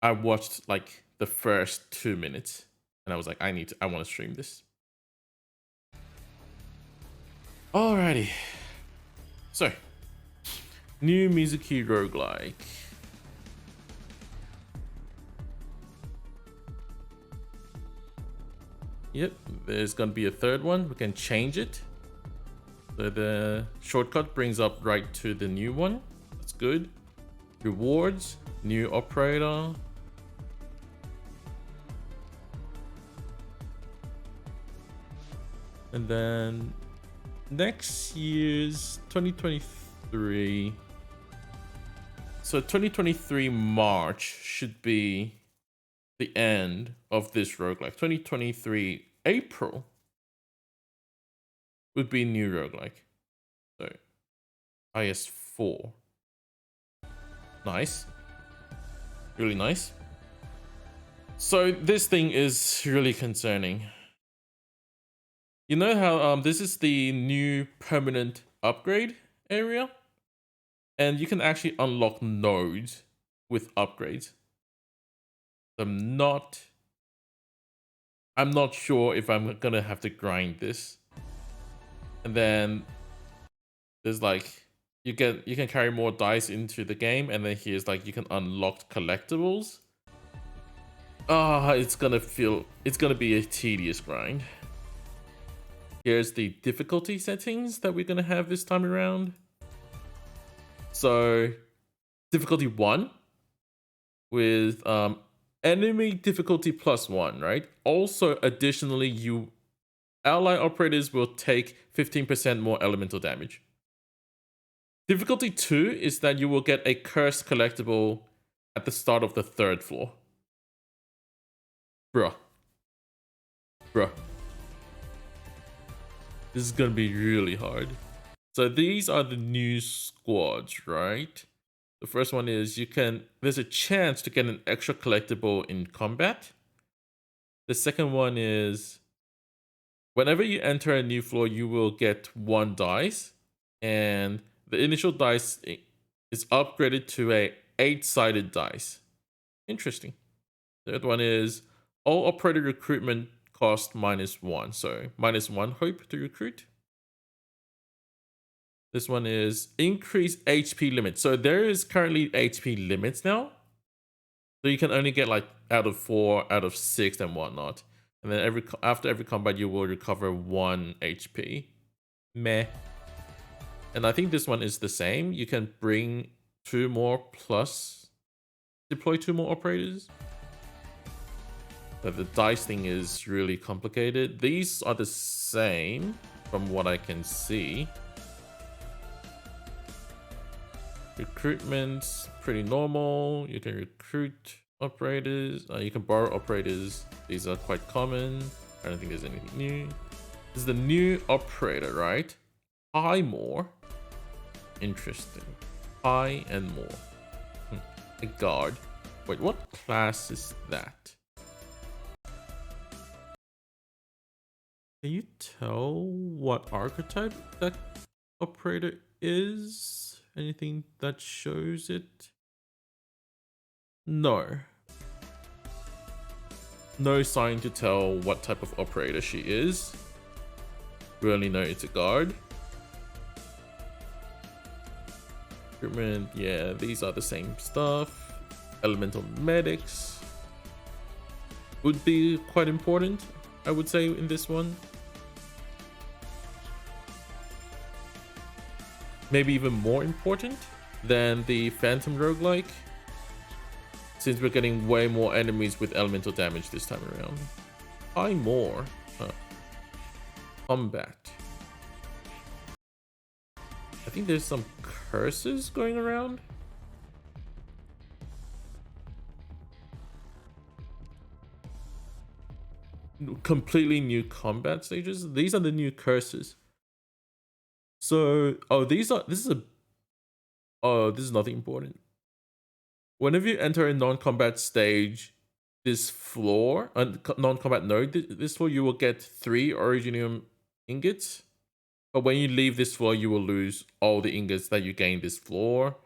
I watched like the first 2 minutes, and I was like, I want to stream this. Alrighty. So, new Mizuki roguelike. Yep, there's gonna be a third one. We can change it. So the shortcut brings up right to the new one. That's good. Rewards, new operator. And then next year's 2023. So 2023 March should be the end of this roguelike. 2023 April would be new roguelike. So IS4. Nice. Really nice. So this thing is really concerning. You know how this is the new permanent upgrade area? And you can actually unlock nodes with upgrades. I'm not sure if I'm gonna have to grind this. And then there's like you can carry more dice into the game, and then here's like you can unlock collectibles. It's gonna be a tedious grind. Here's the difficulty settings that we're gonna have this time around. So difficulty 1 with enemy difficulty +1, right? Also, additionally, ally operators will take 15% more elemental damage. Difficulty 2 is that you will get a cursed collectible at the start of the 3rd floor. Bruh. This is gonna be really hard. So these are the new squads, right? The first one is there's a chance to get an extra collectible in combat. The second one is whenever you enter a new floor, you will get 1 dice, and the initial dice is upgraded to a 8-sided dice. Interesting. Third one is all operator recruitment cost -1, so -1 hope to recruit. This one is increase HP limit. So there is currently HP limits now. So you can only get like out of 4, out of 6 and whatnot. And then after every combat, you will recover 1 HP. Meh. And I think this one is the same. You can bring 2 more plus deploy 2 more operators. But the dice thing is really complicated. These are the same from what I can see. Recruitment's pretty normal. You can recruit operators. You can borrow operators. These are quite common. I don't think there's anything new. This is the new operator, right? High more. Interesting. High and more. A guard. Wait, what class is that? Can you tell what archetype that operator is? Anything that shows it? No. No sign to tell what type of operator she is. We only know it's a guard. Recruitment, yeah, these are the same stuff. Elemental medics would be quite important, I would say, in this one. Maybe even more important than the Phantom roguelike, since we're getting way more enemies with elemental damage this time around. High more. Combat. I think there's some curses going around. Completely new combat stages. These are the new curses. So, this is nothing important. Whenever you enter a non-combat stage, this floor, non-combat node, this floor, you will get 3 originium ingots. But when you leave this floor, you will lose all the ingots that you gained this floor.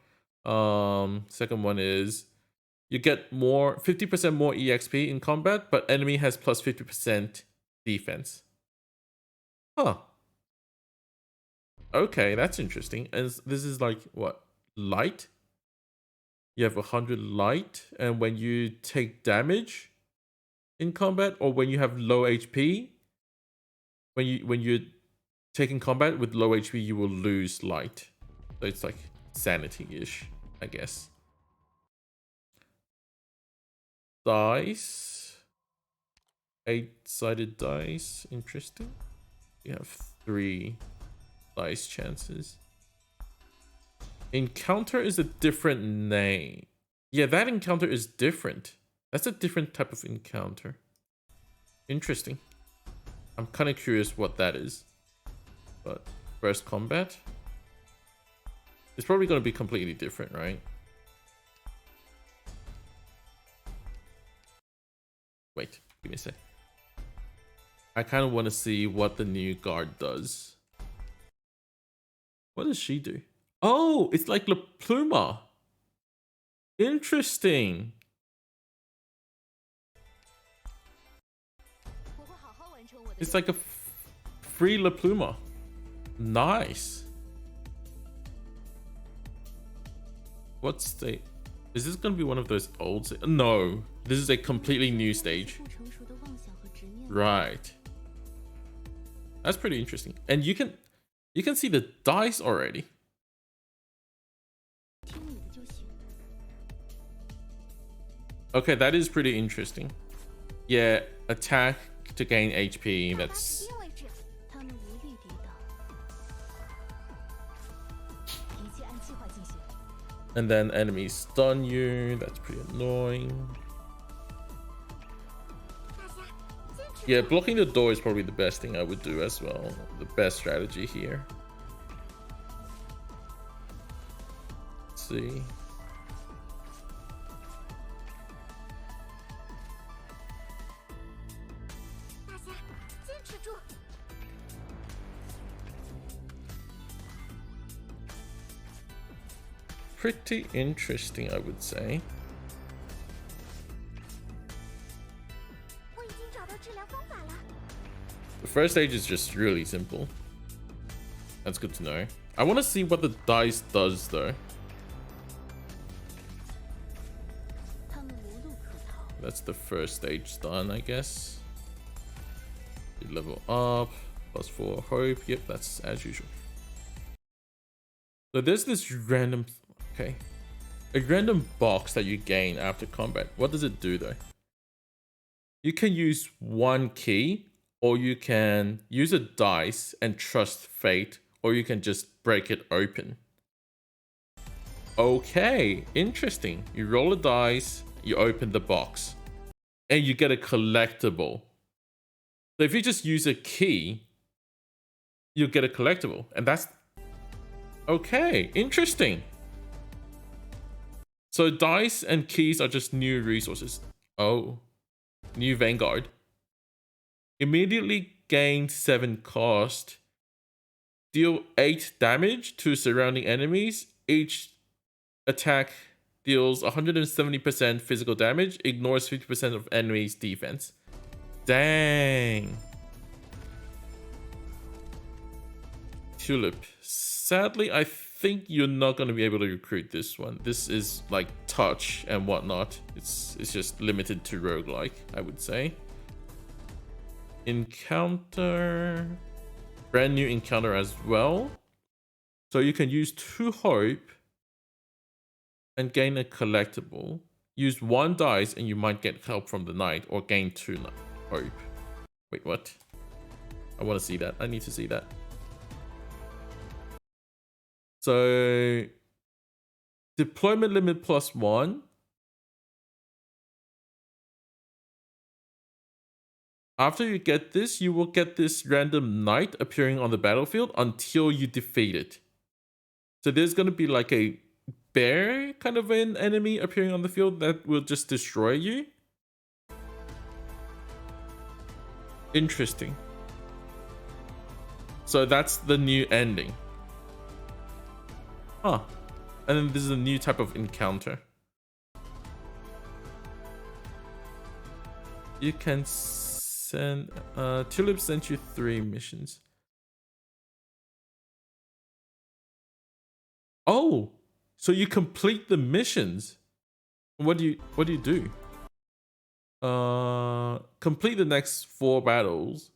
Second one is You get more 50% more EXP in combat, but enemy has plus 50% defense. Huh. Okay, that's interesting. And this is like what? Light? You have 100 light, and when you take damage in combat, or when you have low HP, when you're taking combat with low HP, you will lose light. So it's like sanity-ish, I guess. Dice. 8-sided dice. Interesting. You have 3 dice chances. Encounter is a different name. Yeah, that encounter is different. That's a different type of encounter. Interesting. I'm kind of curious what that is. But first combat. It's probably going to be completely different, right? Wait, give me a sec. I kind of want to see what the new guard does. What does she do? Oh, it's like La Pluma. Interesting. It's like a free La Pluma. Nice. What stage? Is this going to be one of those old? No, this is a completely new stage. Right. That's pretty interesting. And you can see the dice already. Okay, that is pretty interesting. Yeah, attack to gain HP. That's... And then enemies stun you. That's pretty annoying. Yeah, blocking the door is probably the best thing I would do as well. The best strategy here. Let's see. Pretty interesting, I would say. The first stage is just really simple. That's good to know. I want to see what the dice does though. That's the first stage done, I guess. You level up, +4 hope. Yep, that's as usual. So there's this random, okay, a random box that you gain after combat. What does it do though? You can use 1 key, or you can use a dice and trust fate, or you can just break it open. Okay, interesting. You roll a dice, you open the box, and you get a collectible. So if you just use a key, you'll get a collectible, and that's... Okay, interesting. So dice and keys are just new resources. Oh, new Vanguard. Immediately gain 7 cost. Deal 8 damage to surrounding enemies. Each attack deals 170% physical damage. Ignores 50% of enemies' defense. Dang. Tulip. Sadly, I think you're not going to be able to recruit this one. This is like touch and whatnot. It's just limited to roguelike, I would say. Encounter. Brand new encounter as well. So you can use 2 hope and gain a collectible. Use 1 dice and you might get help from the knight, or gain 2 hope. Wait, what? I want to see that. I need to see that. So deployment limit +1. After you get this, you will get this random knight appearing on the battlefield until you defeat it. So there's going to be like a bear kind of an enemy appearing on the field that will just destroy you. Interesting. So that's the new ending. Huh. And then this is a new type of encounter. You can send Tulip sent you 3 missions. Oh, so you complete the missions. What do you do? Complete the next 4 battles.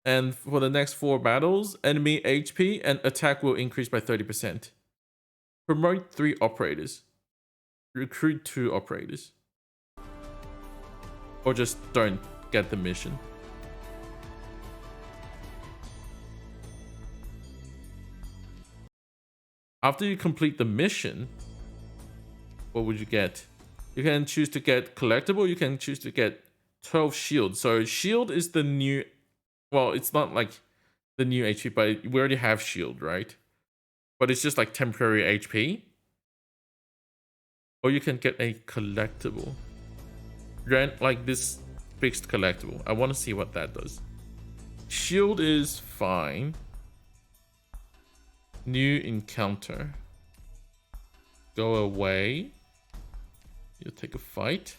And for the next 4 battles, enemy HP and attack will increase by 30%. Promote 3 operators. Recruit 2 operators. Or just don't get the mission. After you complete the mission, what would you get? You can choose to get collectible. You can choose to get 12 shield. So shield is the new, well, it's not like the new HP, but we already have shield, right? But it's just like temporary HP. Or you can get a collectible. Grant like this fixed collectible. I want to see what that does. Shield is fine. New encounter. Go away. You'll take a fight.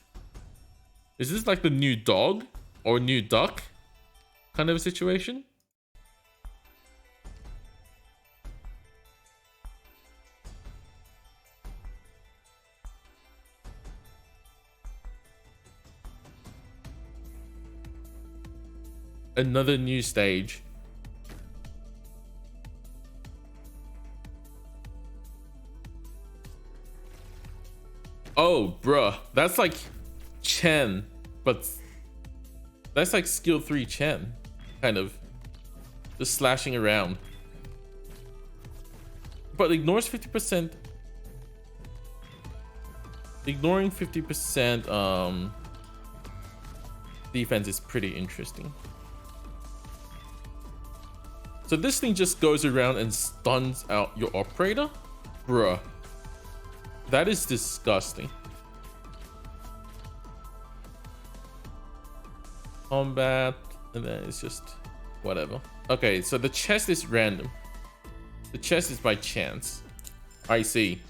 Is this like the new dog or new duck kind of a situation? Another new stage. Oh, bruh. That's like Chen, but that's like skill 3 Chen, kind of. Just slashing around. But ignores 50%. Ignoring 50% defense is pretty interesting. So this thing just goes around and stuns out your operator? Bruh. That is disgusting. Combat, and then it's just whatever. Okay, so the chest is random. The chest is by chance. I see.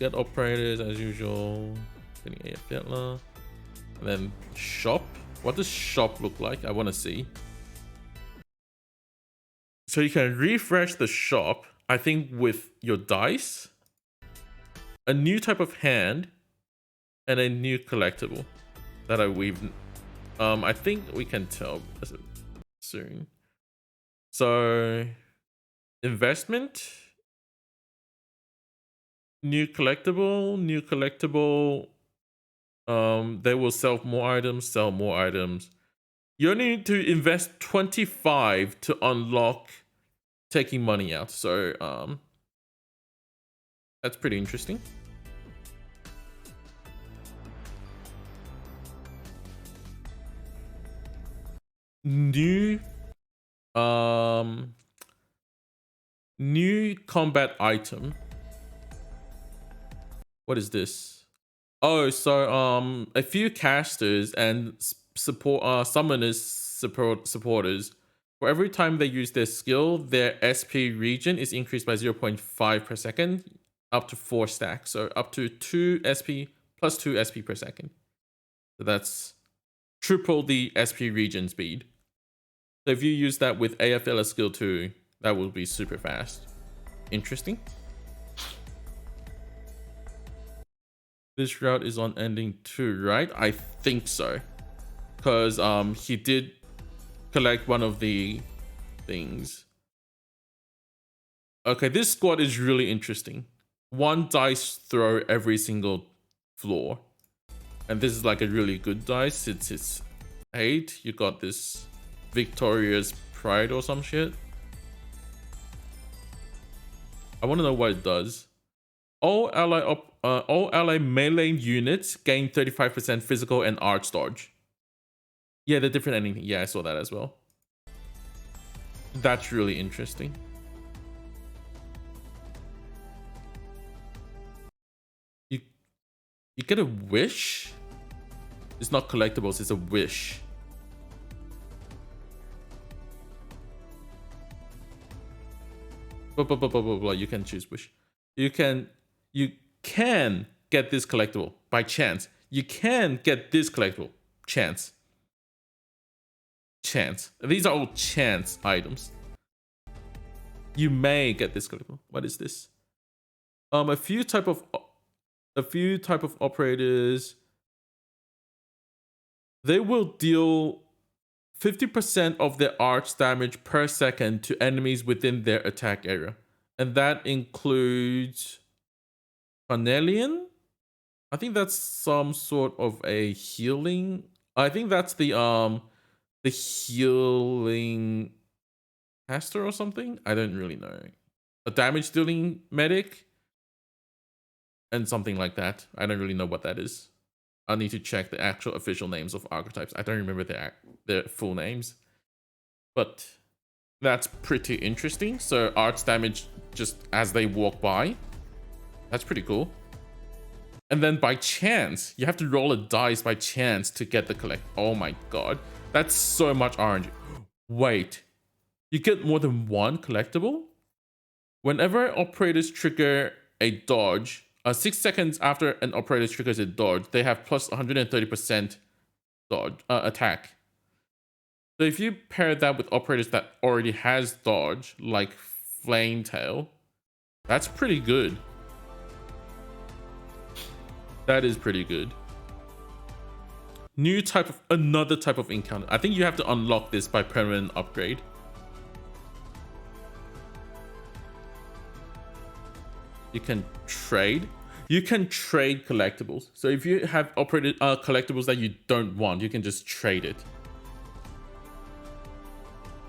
Get operators as usual. Getting AF Hitler. And then shop. What does shop look like? I want to see. So you can refresh the shop, I think, with your dice, a new type of hand, and a new collectible that I weaved. I think we can tell soon. So investment, new collectible, new collectible. They will sell more items. You only need to invest 25 to unlock taking money out. So that's pretty interesting. New combat item. What is this? Oh, so a few casters and supporters, for every time they use their skill, their SP region is increased by 0.5 per second, up to 4 stacks. So up to 2 SP plus 2 SP per second. So that's triple the SP region speed. So if you use that with AFL skill 2, that will be super fast. Interesting. This route is on ending 2, right? I think so. Because he did collect one of the things. Okay, this squad is really interesting. 1 dice throw every single floor. And this is like a really good dice. It's 8. You got this Victorious Pride or some shit. I want to know what it does. All ally melee units gain 35% physical and arch dodge. Yeah, the different anything. Yeah, I saw that as well. That's really interesting. You get a wish? It's not collectibles, it's a wish. Blah, blah, blah, blah, blah, blah. You can choose wish. You can get this collectible by chance. you can get this collectible. Chance. Chance. These are all chance items. You may get this collectible. What is this? A few type of operators. They will deal 50% of their arch damage per second to enemies within their attack area. And that includes Cornelian. I think that's some sort of a healing. I think that's the healing caster or something. I don't really know. A damage dealing medic and something like that. I don't really know what that is. I need to check the actual official names of archetypes. I don't remember their full names, but that's pretty interesting. So arch damage just as they walk by. That's pretty cool. And then by chance, you have to roll a dice by chance to get the collect. Oh my god. That's so much RNG. Wait. You get more than one collectible? Whenever operators trigger a dodge, 6 seconds after an operator triggers a dodge, they have plus 130% dodge attack. So if you pair that with operators that already has dodge, like Flametail, that's pretty good. That is pretty good. Another type of encounter. I think you have to unlock this by permanent upgrade. You can trade. You can trade collectibles. So if you have operated collectibles that you don't want, you can just trade it.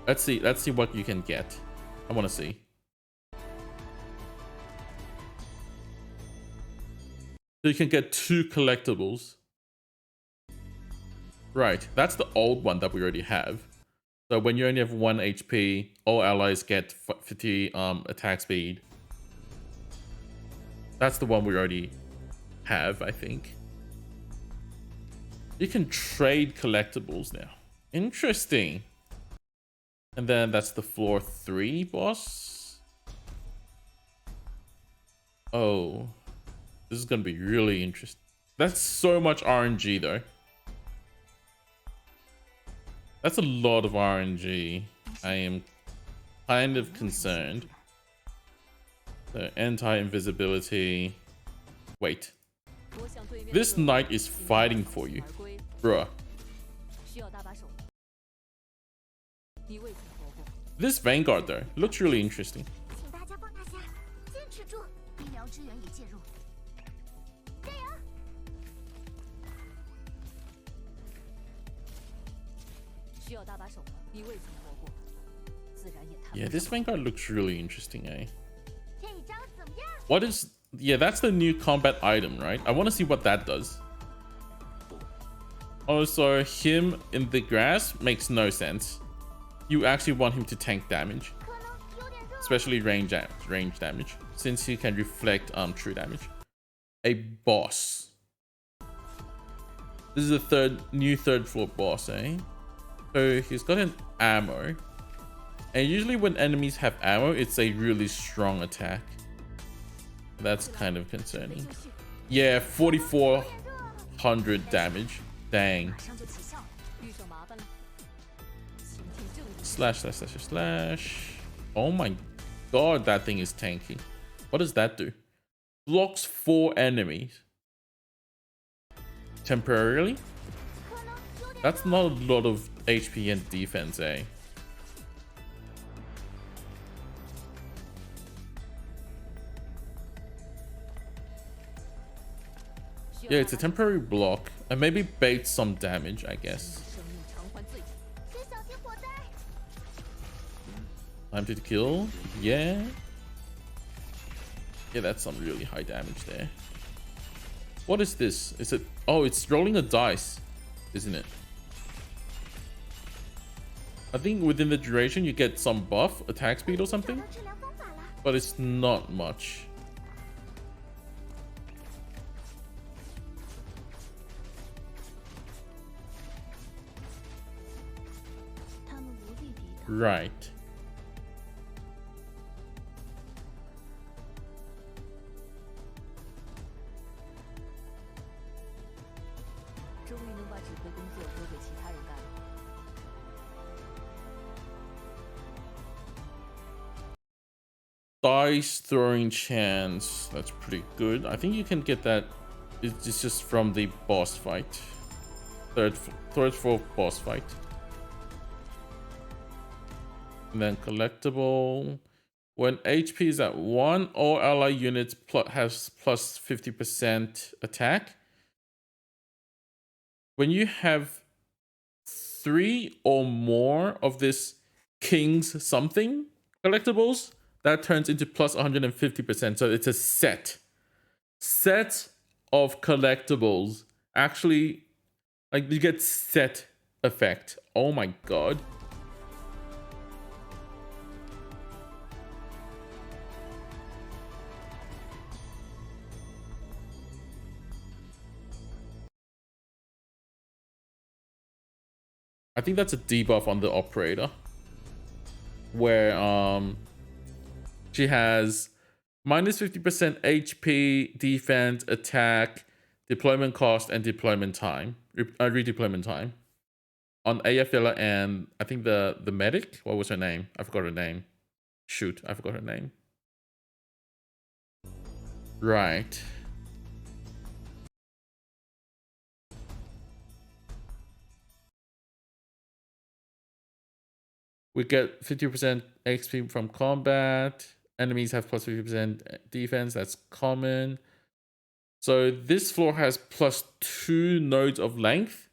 Let's see what you can get. I want to see. So you can get 2 collectibles. Right, that's the old one that we already have. So when you only have 1 HP, all allies get 50 attack speed. That's the one we already have, I think. You can trade collectibles now. Interesting. And then that's the floor 3 boss. Oh. This is going to be really interesting. That's so much RNG though. That's a lot of RNG. I am kind of concerned. So anti-invisibility. Wait. This knight is fighting for you. Bruh. This Vanguard though looks really interesting. Yeah, this Vanguard looks really interesting, eh? What is... Yeah, that's the new combat item, right? I want to see what that does. Also, him in the grass makes no sense. You actually want him to tank damage. Especially range damage. Since he can reflect true damage. A boss. This is the new third floor boss, eh? So he's got an ammo. And usually when enemies have ammo, it's a really strong attack. That's kind of concerning. Yeah, 4,400 damage. Dang. Slash. Oh my god, that thing is tanky. What does that do? Blocks 4 enemies. Temporarily? That's not a lot of HP and defense, eh? Yeah, it's a temporary block and maybe bait some damage, I guess. Time to kill. Yeah. Yeah, that's some really high damage there. What is this? Is it... Oh, it's rolling a dice, isn't it? I think within the duration you get some buff, attack speed or something. But it's not much. Right. 指挥工作丢给其他人干了。Dice throwing chance. That's pretty good. I think you can get that. It's just from the boss fight. Third, fourth boss fight. And then collectible. When HP is at 1, all ally units has plus 50% attack. When you have 3 or more of this King's something collectibles, that turns into plus 150%. So it's a set of collectibles. Actually, like, you get set effect. Oh my god. I think that's a debuff on the operator, where she has minus 50% HP, defense, attack, deployment cost, and deployment time, redeployment time on Ayafila and I think the medic. What was her name? I forgot her name. Shoot, I forgot her name. Right. We get 50% XP from combat. Enemies have plus 50% defense. That's common. So this floor has plus 2 nodes of length.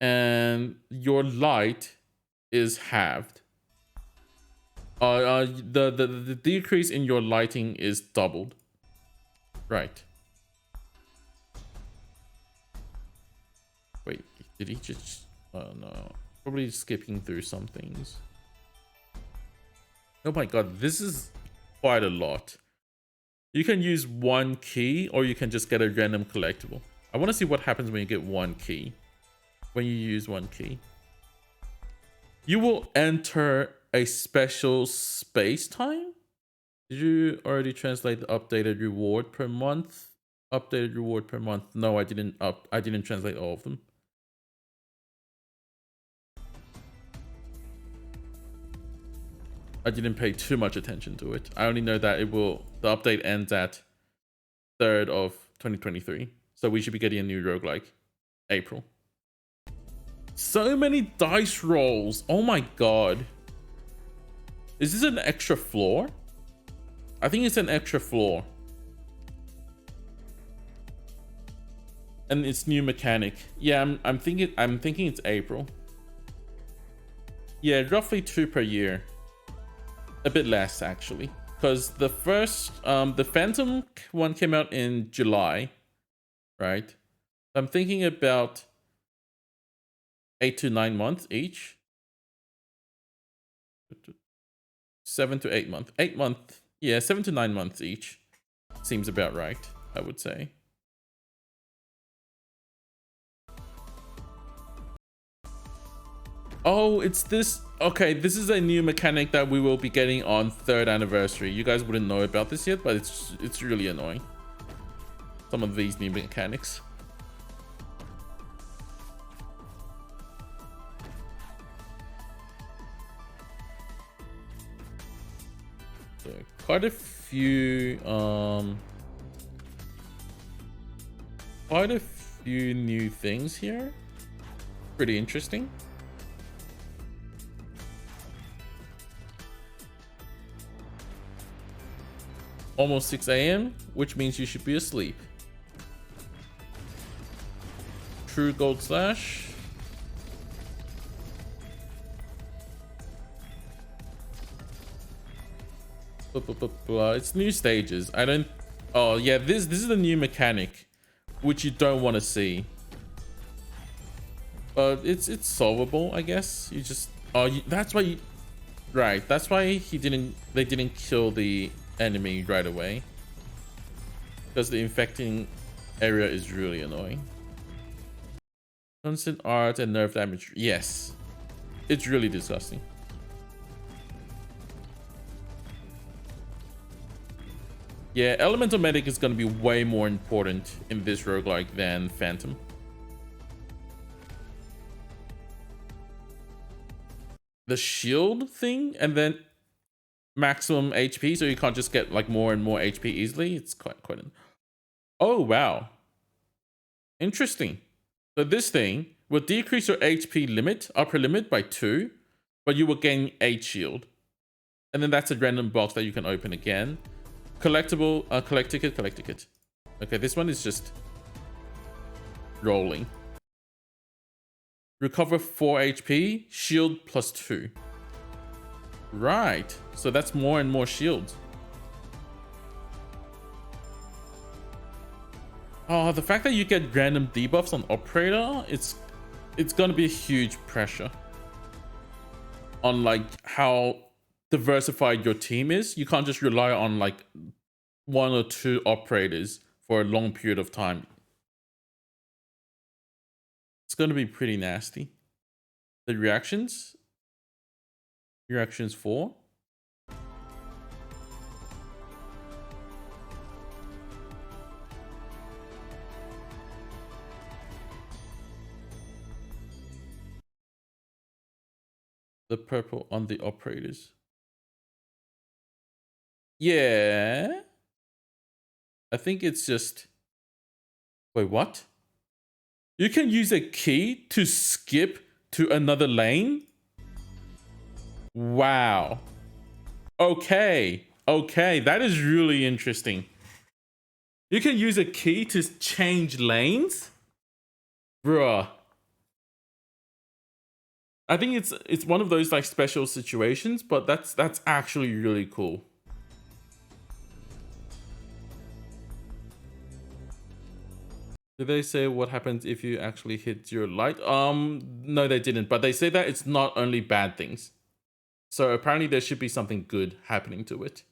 And your light is halved. The decrease in your lighting is doubled. Right. Wait, did he just... Oh no. Probably skipping through some things. Oh my god, this is quite a lot. You can use 1 key or you can just get a random collectible. I want to see what happens when you get 1 key. When you use 1 key. You will enter a special space time? Did you already translate the updated reward per month? Updated reward per month. No, I didn't translate all of them. I didn't pay too much attention to it. I only know that the update ends at 3rd of 2023. So we should be getting a new roguelike April. So many dice rolls. Oh my god. Is this an extra floor? I think it's an extra floor. And it's new mechanic. Yeah, I'm thinking it's April. Yeah, roughly 2 per year. A bit less actually, because the first the Phantom one came out in July, right? I'm thinking about 8 to 9 months each. 7 to 8 months. 8 months. Yeah, 7 to 9 months each. Seems about right, I would say. Oh, it's this. Okay, this is a new mechanic that we will be getting on 3rd anniversary. You guys wouldn't know about this yet, but it's really annoying. Some of these new mechanics. So quite a few new things here. Pretty interesting. Almost 6 a.m., which means you should be asleep. True gold slash. It's new stages. I don't... Oh yeah, this is a new mechanic, which you don't want to see. But it's solvable, I guess. You just... Oh, that's why you... Right, that's why they didn't kill the enemy right away, because the infecting area is really annoying. Constant art and nerve damage. Yes, it's really disgusting. Yeah, elemental medic is going to be way more important in this roguelike than Phantom. the shield thing, and then maximum HP, so you can't just get like more and more HP easily. It's quite oh wow, interesting. So this thing will decrease your HP limit, upper limit, by 2, but you will gain 8 shield. And then that's a random box that you can open again. Collectible, collect ticket. Okay, this one is just rolling. Recover 4 HP, shield plus 2. Right, so that's more and more shields. Oh, the fact that you get random debuffs on operator, it's gonna be a huge pressure on like how diversified your team is. You can't just rely on like 1 or 2 operators for a long period of time. It's gonna be pretty nasty. The reactions 4. The purple on the operators. Yeah. I think it's just... Wait, what? You can use a key to skip to another lane? Wow. Okay. Okay, that is really interesting. You can use a key to change lanes? Bruh. I think it's one of those like special situations, but that's actually really cool. Did they say what happens if you actually hit your light? No, they didn't, but they say that it's not only bad things. So apparently there should be something good happening to it.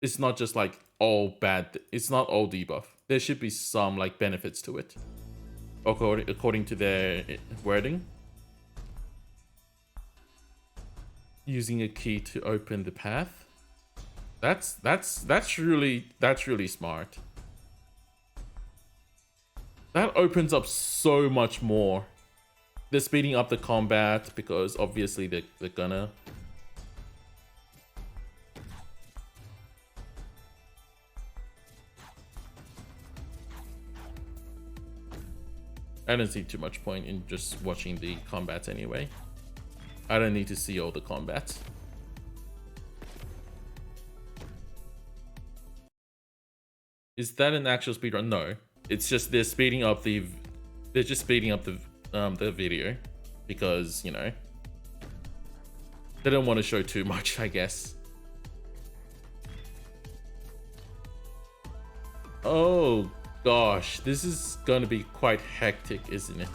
It's not just like all bad. It's not all debuff. There should be some like benefits to it, according to their wording. Using a key to open the path. That's really smart. That opens up so much more. They're speeding up the combat because obviously they're gonna. I don't see too much point in just watching the combats anyway. I don't need to see all the combats. Is that an actual speedrun? No, it's just they're speeding up the video because, you know, they don't want to show too much, I guess. Oh gosh, this is gonna be quite hectic, isn't it?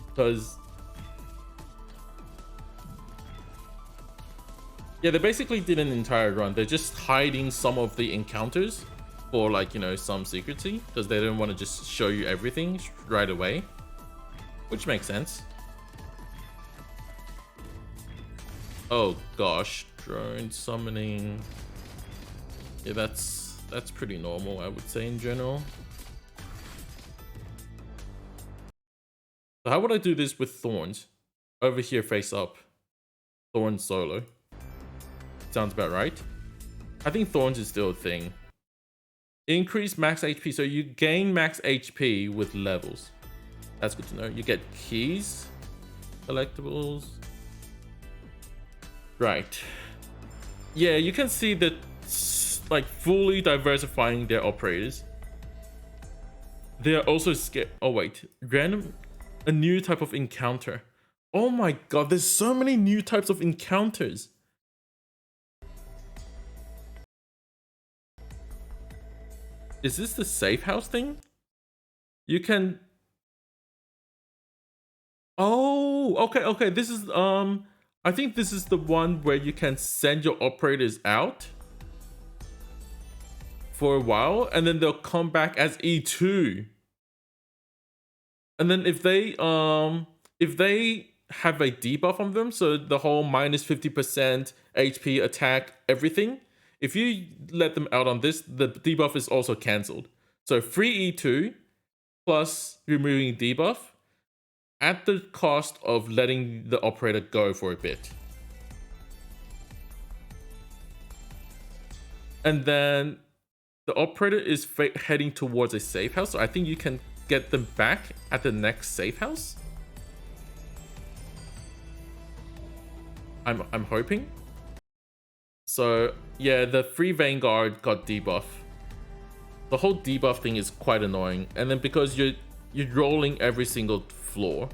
Because yeah, they basically did an entire run. They're just hiding some of the encounters for, like, you know, some secrecy, because they don't want to just show you everything right away, which makes sense. Oh gosh, drone summoning. Yeah, that's pretty normal, I would say, in general. So how would I do this with Thorns? Over here, face up. Thorns solo. Sounds about right. I think Thorns is still a thing. Increase max HP. So you gain max HP with levels. That's good to know. You get keys, collectibles. Right. Yeah, you can see that, like, fully diversifying their operators. They're also scared. Oh wait, random, a new type of encounter. Oh my god, there's so many new types of encounters. Is this the safe house thing? You can... Oh, okay. This is, I think this is the one where you can send your operators out for a while, and then they'll come back as E2. And then if they have a debuff on them, so the whole minus 50% HP, attack, everything, if you let them out on this, the debuff is also cancelled. So free E2 plus removing debuff, at the cost of letting the operator go for a bit. And then the operator is heading towards a safe house, so I think you can get them back at the next safe house. I'm hoping. So yeah, the free Vanguard got debuff. The whole debuff thing is quite annoying, and then because you're rolling every single floor.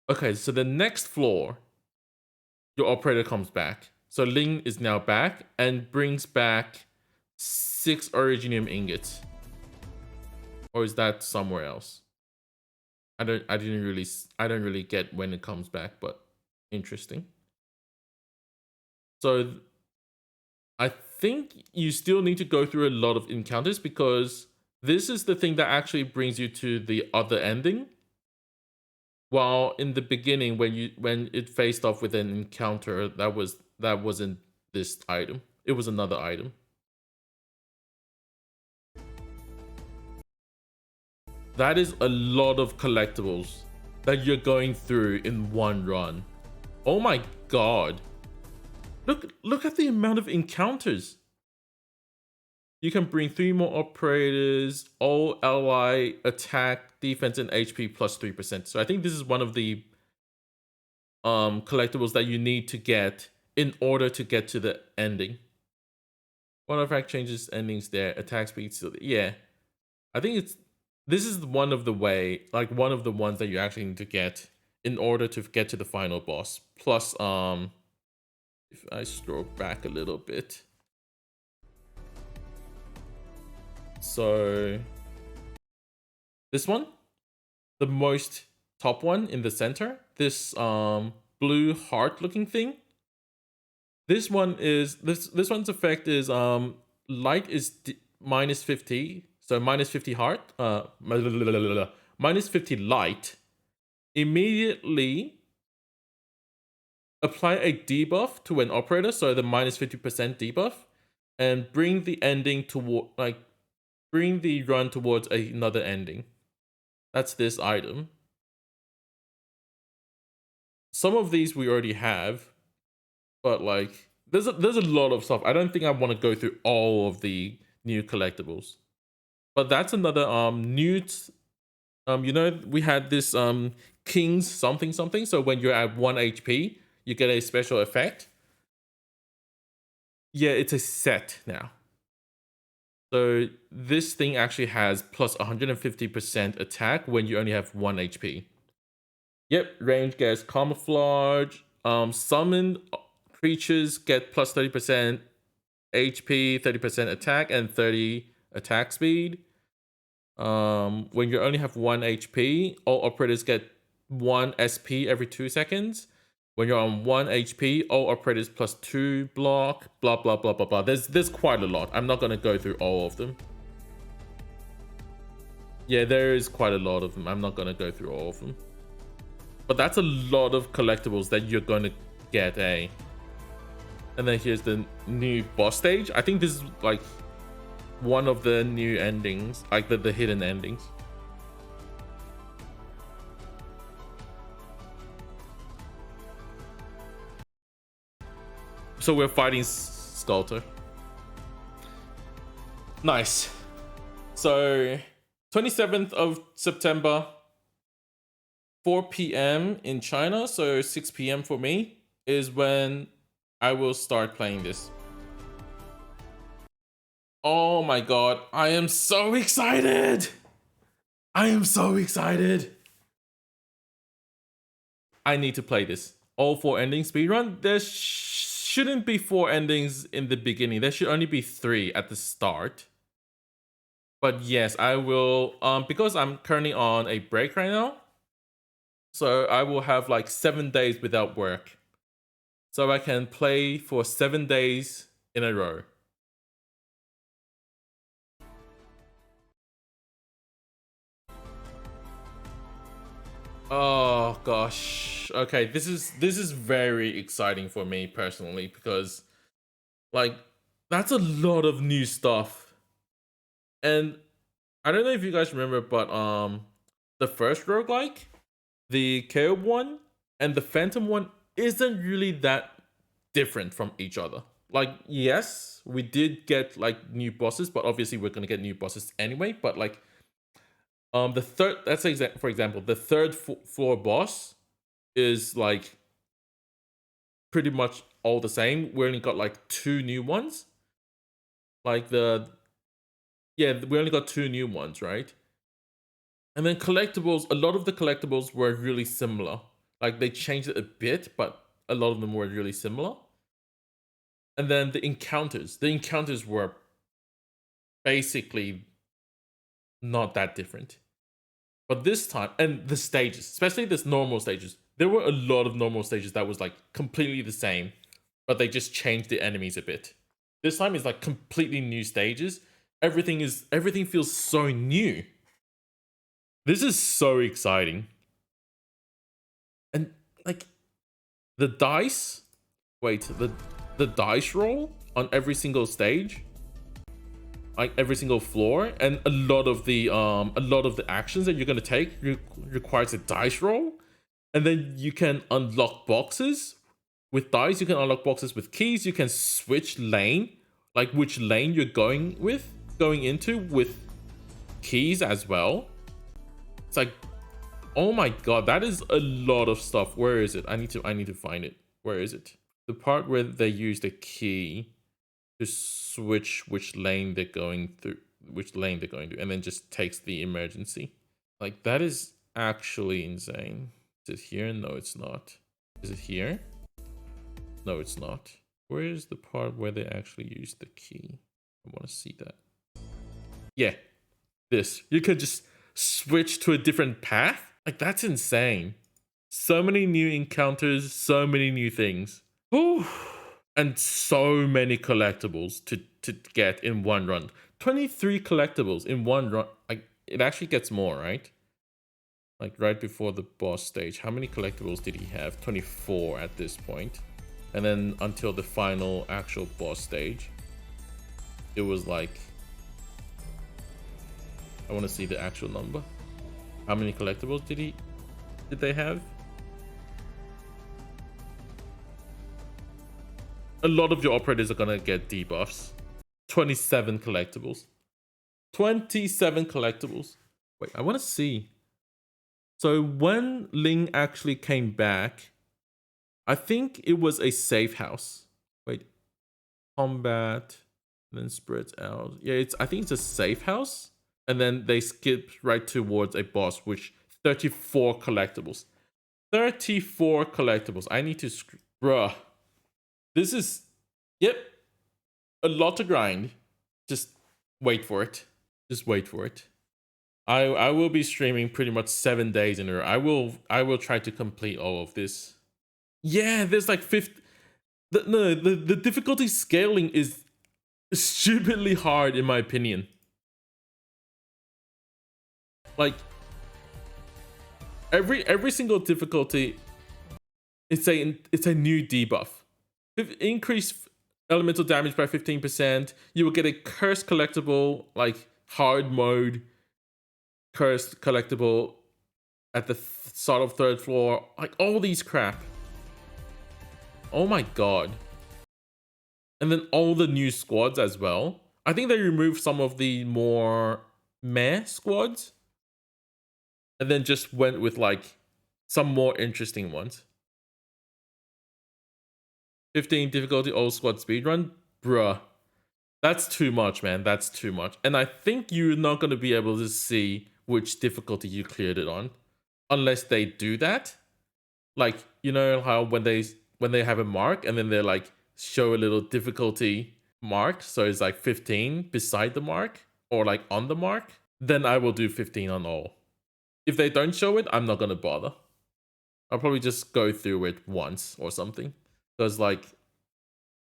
Okay, so the next floor, your operator comes back. So Ling is now back and brings back 6 Originium ingots. Or is that somewhere else? I don't really get when it comes back, but interesting. So I think you still need to go through a lot of encounters, because this is the thing that actually brings you to the other ending. While in the beginning, when it faced off with an encounter, that wasn't this item. It was another item. That is a lot of collectibles that you're going through in one run. Oh my god. Look at the amount of encounters. You can bring 3 more operators, all ally attack, defense, and HP plus 3%. So I think this is one of the collectibles that you need to get in order to get to the ending. One artifact changes endings there, attack speed still. Yeah. I think this is one of the ones that you actually need to get in order to get to the final boss. Plus, if I scroll back a little bit. So this one, the most top one in the center, this blue heart looking thing. This one's effect is light is minus 50, so minus 50 heart, minus 50 light. Immediately apply a debuff to an operator, so the minus 50% debuff, and bring the ending toward bring the run towards another ending. That's this item. Some of these we already have, but like there's a lot of stuff. I don't think I want to go through all of the new collectibles. But that's another new you know, we had this King's something. So when you're at 1 HP, you get a special effect. Yeah, it's a set now. So this thing actually has plus 150% attack when you only have 1 HP. Yep, range gets camouflage. Summoned creatures get plus 30% HP, 30% attack, and 30 attack speed. When you only have 1 HP, all operators get 1 SP every 2 seconds. When you're on 1 HP, all operators plus 2 block, blah, blah, blah, blah, blah. There's quite a lot. I'm not going to go through all of them. Yeah, there is quite a lot of them. I'm not going to go through all of them. But that's a lot of collectibles that you're going to get, eh? And then here's the new boss stage. I think this is like one of the new endings, like the hidden endings. So we're fighting Sculptor. Nice. So 27th of September, 4 p.m. in China, so 6 p.m. for me, is when I will start playing this. Oh my god, I am so excited! I am so excited! I need to play this. All 4 endings speedrun. There shouldn't be 4 endings in the beginning. There should only be 3 at the start. But yes, I will, because I'm currently on a break right now, so I will have like 7 days without work. So I can play for 7 days in a row. Oh gosh. Okay, this is very exciting for me personally, because like that's a lot of new stuff. And I don't know if you guys remember, but the first roguelike, the Chaos one, and the Phantom one isn't really that different from each other. Like, yes, we did get like new bosses, but obviously we're gonna get new bosses anyway. But like, the third, for example, the third floor boss is like pretty much all the same. We only got like 2 new ones. Like we only got 2 new ones, right? And then collectibles, a lot of the collectibles were really similar. Like they changed it a bit, but a lot of them were really similar. And then the encounters were basically not that different. But this time, and the stages, especially this normal stages, there were a lot of normal stages that was like completely the same, but they just changed the enemies a bit. This time is like completely new stages. Everything feels so new. This is so exciting. And like the dice, the dice roll on every single stage, like every single floor, and a lot of the actions that you're gonna take requires a dice roll. And then you can unlock boxes with dice. You can unlock boxes with keys. You can switch lane, like which lane you're going into with keys as well. It's like, oh my god, that is a lot of stuff. Where is it? I need to find it. Where is it? The part where they use the key to switch which lane they're going to, and then just takes the emergency. Like that is actually insane. Is it here? No, it's not. Is it here? No, it's not. Where is the part where they actually use the key? I want to see that. Yeah, this. You could just switch to a different path. Like that's insane. So many new encounters, so many new things. Whew. And so many collectibles to get in one run. 23 collectibles in one run. Like it actually gets more, right? Like right before the boss stage. How many collectibles did he have? 24 at this point. And then until the final actual boss stage, it was like, I want to see the actual number. How many collectibles did they have? A lot of your operators are gonna get debuffs. 27 collectibles. 27 collectibles. Wait, I want to see. So when Ling actually came back, I think it was a safe house. Wait, combat, then spreads out. Yeah, I think it's a safe house. And then they skipped right towards a boss, which 34 collectibles. 34 collectibles. I need to, bruh. This is, yep, a lot to grind. Just wait for it. Just wait for it. I will be streaming pretty much 7 days in a row. I will try to complete all of this. Yeah, there's like the difficulty scaling is stupidly hard in my opinion. Like every single difficulty, it's a new debuff. Increase elemental damage by 15%. You will get a cursed collectible, like hard mode cursed collectible at the start of 3rd floor. Like all these crap. Oh my god. And then all the new squads as well. I think they removed some of the more meh squads and then just went with like some more interesting ones. 15 difficulty all squad speedrun? Bruh. That's too much, man. That's too much. And I think you're not going to be able to see which difficulty you cleared it on unless they do that. Like, you know how when they have a mark and then they're like show a little difficulty mark, so it's like 15 beside the mark or like on the mark, then I will do 15 on all. If they don't show it, I'm not going to bother. I'll probably just go through it once or something. Because like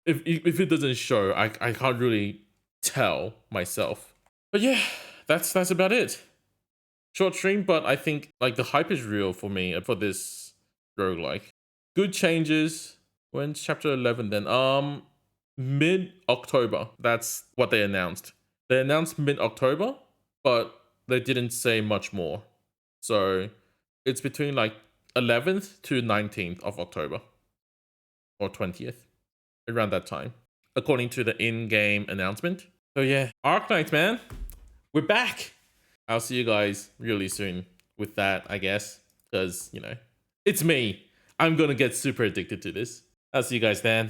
if it doesn't show, I can't really tell myself. But yeah, that's about it. Short stream, but I think like the hype is real for me for this roguelike. Good changes. When's chapter 11 then? Mid-October. That's what they announced. They announced mid-October, but they didn't say much more. So it's between like 11th to 19th of October or 20th, around that time, according to the in-game announcement. So yeah, Arknights, man, we're back. I'll see you guys really soon with that, I guess, because, you know, it's me. I'm gonna get super addicted to this. I'll see you guys then.